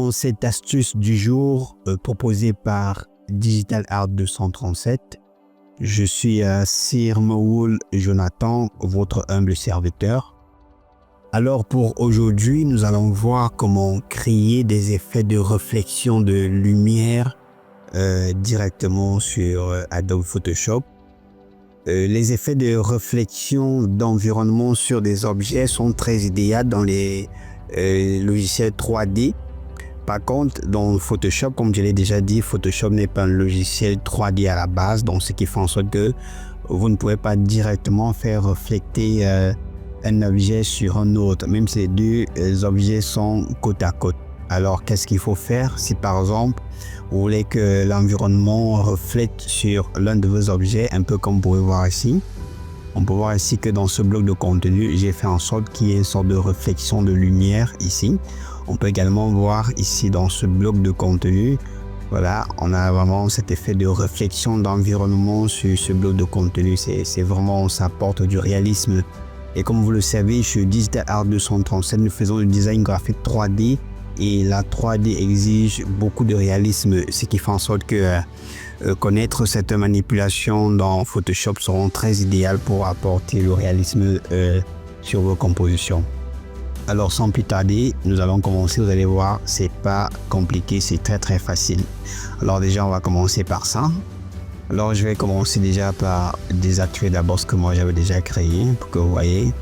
dans cette astuce du jour proposée par Digital Art 237. Je suis Sir Mowool Jonathan, votre humble serviteur. Alors pour aujourd'hui, nous allons voir comment créer des effets de réflexion de lumière directement sur Adobe Photoshop. Les effets de réflexion d'environnement sur des objets sont très idéaux dans les logiciels 3D. Par contre, dans Photoshop, comme je l'ai déjà dit, Photoshop n'est pas un logiciel 3D à la base, donc ce qui fait en sorte que vous ne pouvez pas directement faire refléter un objet sur un autre, même si les deux objets sont côte à côte. Alors, qu'est-ce qu'il faut faire? Si par exemple, vous voulez que l'environnement reflète sur l'un de vos objets, un peu comme vous pouvez voir ici. On peut voir ici que dans ce bloc de contenu, j'ai fait en sorte qu'il y ait une sorte de réflexion de lumière ici. On peut également voir ici dans ce bloc de contenu, voilà, on a vraiment cet effet de réflexion d'environnement sur ce bloc de contenu. C'est vraiment, ça apporte du réalisme. Et comme vous le savez, chez Digital Art 237, nous faisons du design graphique 3D. Et la 3D exige beaucoup de réalisme, ce qui fait en sorte que connaître cette manipulation dans Photoshop seront très idéal pour apporter le réalisme sur vos compositions. Alors sans plus tarder, nous allons commencer. Vous allez voir, c'est pas compliqué, c'est très facile. Alors déjà, on va commencer par ça. Alors je vais commencer déjà par désactiver d'abord ce que moi j'avais déjà créé pour que vous voyez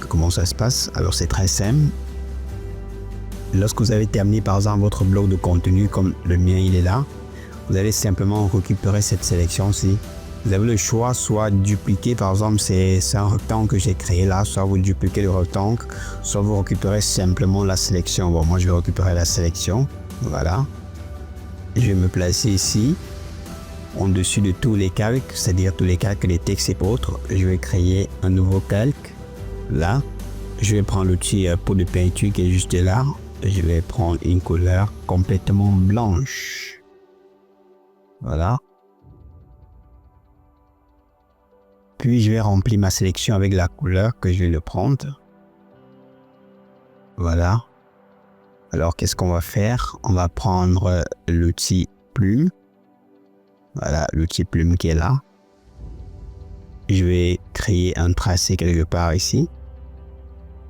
comment ça se passe. Alors c'est très simple. Lorsque vous avez terminé par exemple votre bloc de contenu comme le mien il est là, vous allez simplement récupérer cette sélection-ci. Vous avez le choix, soit dupliquer, par exemple c'est un rectangle que j'ai créé là, soit vous dupliquez le rectangle, soit vous récupérez simplement la sélection. Bon, moi je vais récupérer la sélection, voilà. Je vais me placer ici, en dessus de tous les calques, c'est-à-dire tous les calques, les textes et autres. Je vais créer un nouveau calque, là. Je vais prendre l'outil pot de peinture qui est juste là. Je vais prendre une couleur complètement blanche. Voilà. Puis je vais remplir ma sélection avec la couleur que je vais le prendre. Voilà. Alors qu'est-ce qu'on va faire? On va prendre l'outil plume. Voilà, l'outil plume qui est là. Je vais créer un tracé quelque part ici.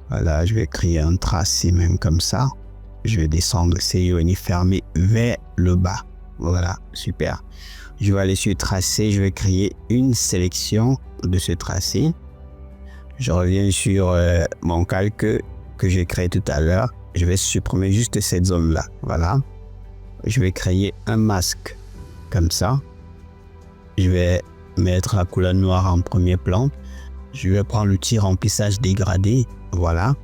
Voilà, je vais créer un tracé même comme ça. Je vais descendre, c'est venir fermer vers le bas. Voilà, super. Je vais aller sur tracé, je vais créer une sélection de ce tracé. Je reviens sur mon calque que j'ai créé tout à l'heure. Je vais supprimer juste cette zone-là. Voilà. Je vais créer un masque comme ça. Je vais mettre la couleur noire en premier plan. Je vais prendre l'outil remplissage dégradé. Voilà.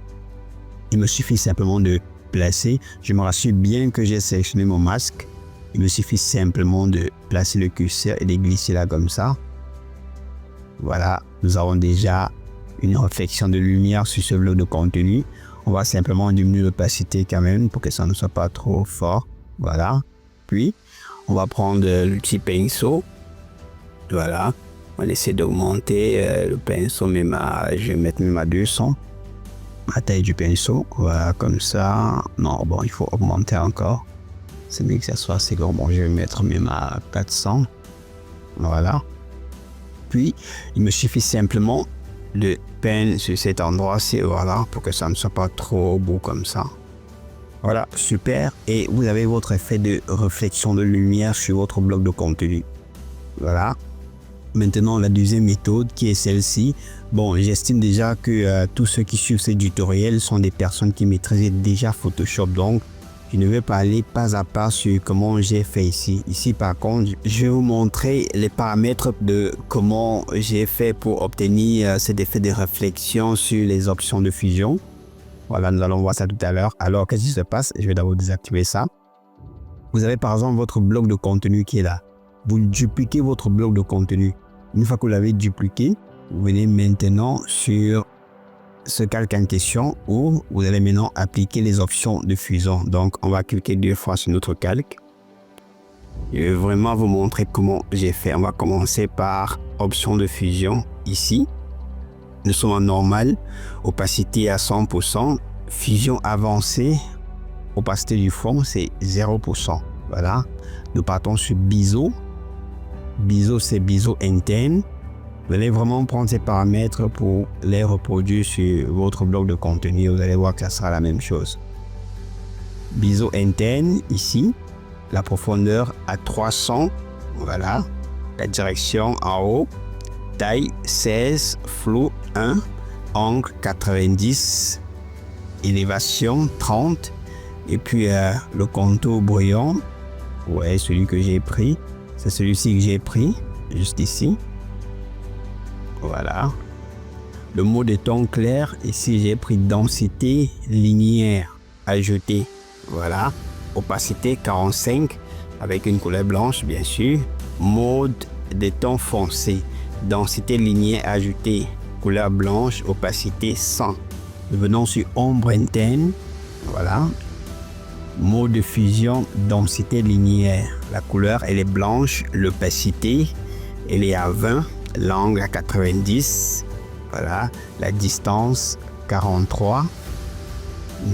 Il me suffit simplement de placer. Je me rassure bien que j'ai sélectionné mon masque. Il me suffit simplement de placer le curseur et de glisser là comme ça. Voilà. Nous avons déjà une réflexion de lumière sur ce bloc de contenu. On va simplement diminuer l'opacité quand même pour que ça ne soit pas trop fort. Voilà. Puis, on va prendre l'outil pinceau. Voilà. On va essayer d'augmenter le pinceau, même je vais mettre même à 200. La taille du pinceau, voilà, comme ça. Non, bon, il faut augmenter encore. C'est mieux que ça soit assez grand. Bon, je vais mettre même à 400. Voilà. Puis, il me suffit simplement de peindre sur cet endroit-ci, voilà, pour que ça ne soit pas trop beau comme ça. Voilà, super. Et vous avez votre effet de réflexion de lumière sur votre bloc de contenu. Voilà. Maintenant, la deuxième méthode qui est celle-ci. Bon, j'estime déjà que tous ceux qui suivent ce tutoriel sont des personnes qui maîtrisent déjà Photoshop. Donc, je ne vais pas aller pas à pas sur comment j'ai fait ici. Ici, par contre, je vais vous montrer les paramètres de comment j'ai fait pour obtenir cet effet de réflexion sur les options de fusion. Voilà, nous allons voir ça tout à l'heure. Alors, qu'est-ce qui se passe? Je vais d'abord désactiver ça. Vous avez par exemple votre bloc de contenu qui est là. Vous dupliquez votre bloc de contenu. Une fois que vous l'avez dupliqué, vous venez maintenant sur ce calque en question où vous allez maintenant appliquer les options de fusion. Donc, on va cliquer 2 fois sur notre calque. Je vais vraiment vous montrer comment j'ai fait. On va commencer par option de fusion ici. Nous sommes en normal, opacité à 100%, fusion avancée. Opacité du fond, c'est 0%. Voilà. Nous partons sur biseau. Biseau, c'est biseau interne. Vous allez vraiment prendre ces paramètres pour les reproduire sur votre bloc de contenu. Vous allez voir que ça sera la même chose. Biseau interne, ici. La profondeur à 300. Voilà. La direction en haut. Taille 16. Flou 1. Angle 90. Élévation 30. Et puis le contour brouillon. Ouais, celui que j'ai pris. C'est celui-ci que j'ai pris. Juste ici. Voilà. Le mot de ton clair, ici j'ai pris densité linéaire ajoutée. Voilà. Opacité 45 avec une couleur blanche bien sûr. Mode de ton foncé. Densité linéaire ajoutée. Couleur blanche, opacité 100. Nous venons sur ombre interne. Voilà. Mode de fusion, densité linéaire. La couleur elle est blanche. L'opacité elle est à 20. L'angle à 90, voilà, la distance 43,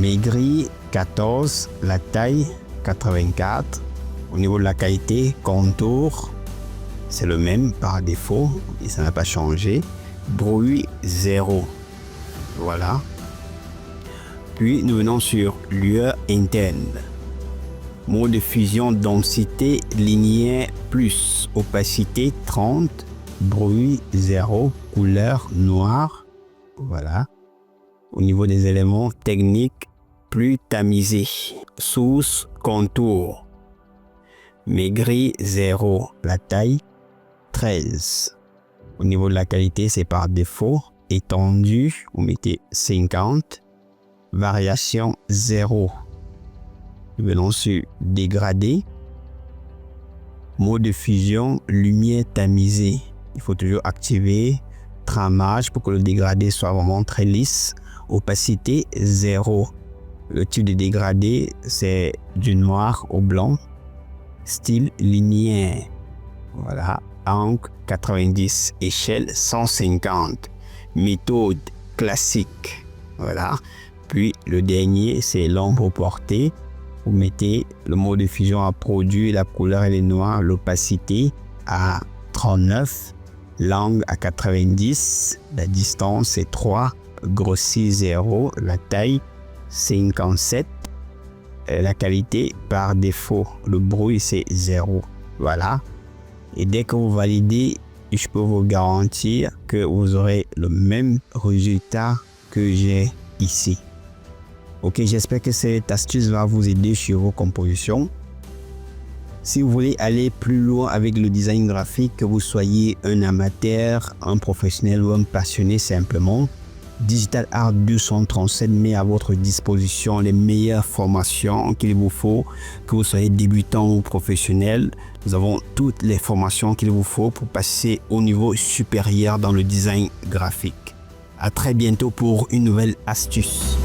maigri 14, la taille 84. Au niveau de la qualité, contour, c'est le même par défaut et ça n'a pas changé. Bruit 0, voilà. Puis nous venons sur lueur interne. Mode de fusion, densité linéaire plus, opacité 30. Bruit 0, couleur noire. Voilà. Au niveau des éléments techniques, plus tamisé. Source, contour. Maigri 0, la taille 13. Au niveau de la qualité, c'est par défaut. Étendu, vous mettez 50. Variation 0. Venons sur dégradé. Mode de fusion, lumière tamisée. Il faut toujours activer tramage pour que le dégradé soit vraiment très lisse. Opacité 0. Le type de dégradé, c'est du noir au blanc. Style linéaire. Voilà. Angle 90. Échelle 150. Méthode classique. Voilà. Puis le dernier, c'est l'ombre portée. Vous mettez le mode de fusion à produit, la couleur elle est noire, l'opacité à 39. L'angle à 90, la distance c'est 3, grossi 0, la taille 57, la qualité par défaut, le bruit c'est 0. Voilà. Et dès que vous validez, je peux vous garantir que vous aurez le même résultat que j'ai ici. Ok, j'espère que cette astuce va vous aider sur vos compositions. Si vous voulez aller plus loin avec le design graphique, que vous soyez un amateur, un professionnel ou un passionné simplement, Digital Art 237 met à votre disposition les meilleures formations qu'il vous faut, que vous soyez débutant ou professionnel. Nous avons toutes les formations qu'il vous faut pour passer au niveau supérieur dans le design graphique. À très bientôt pour une nouvelle astuce.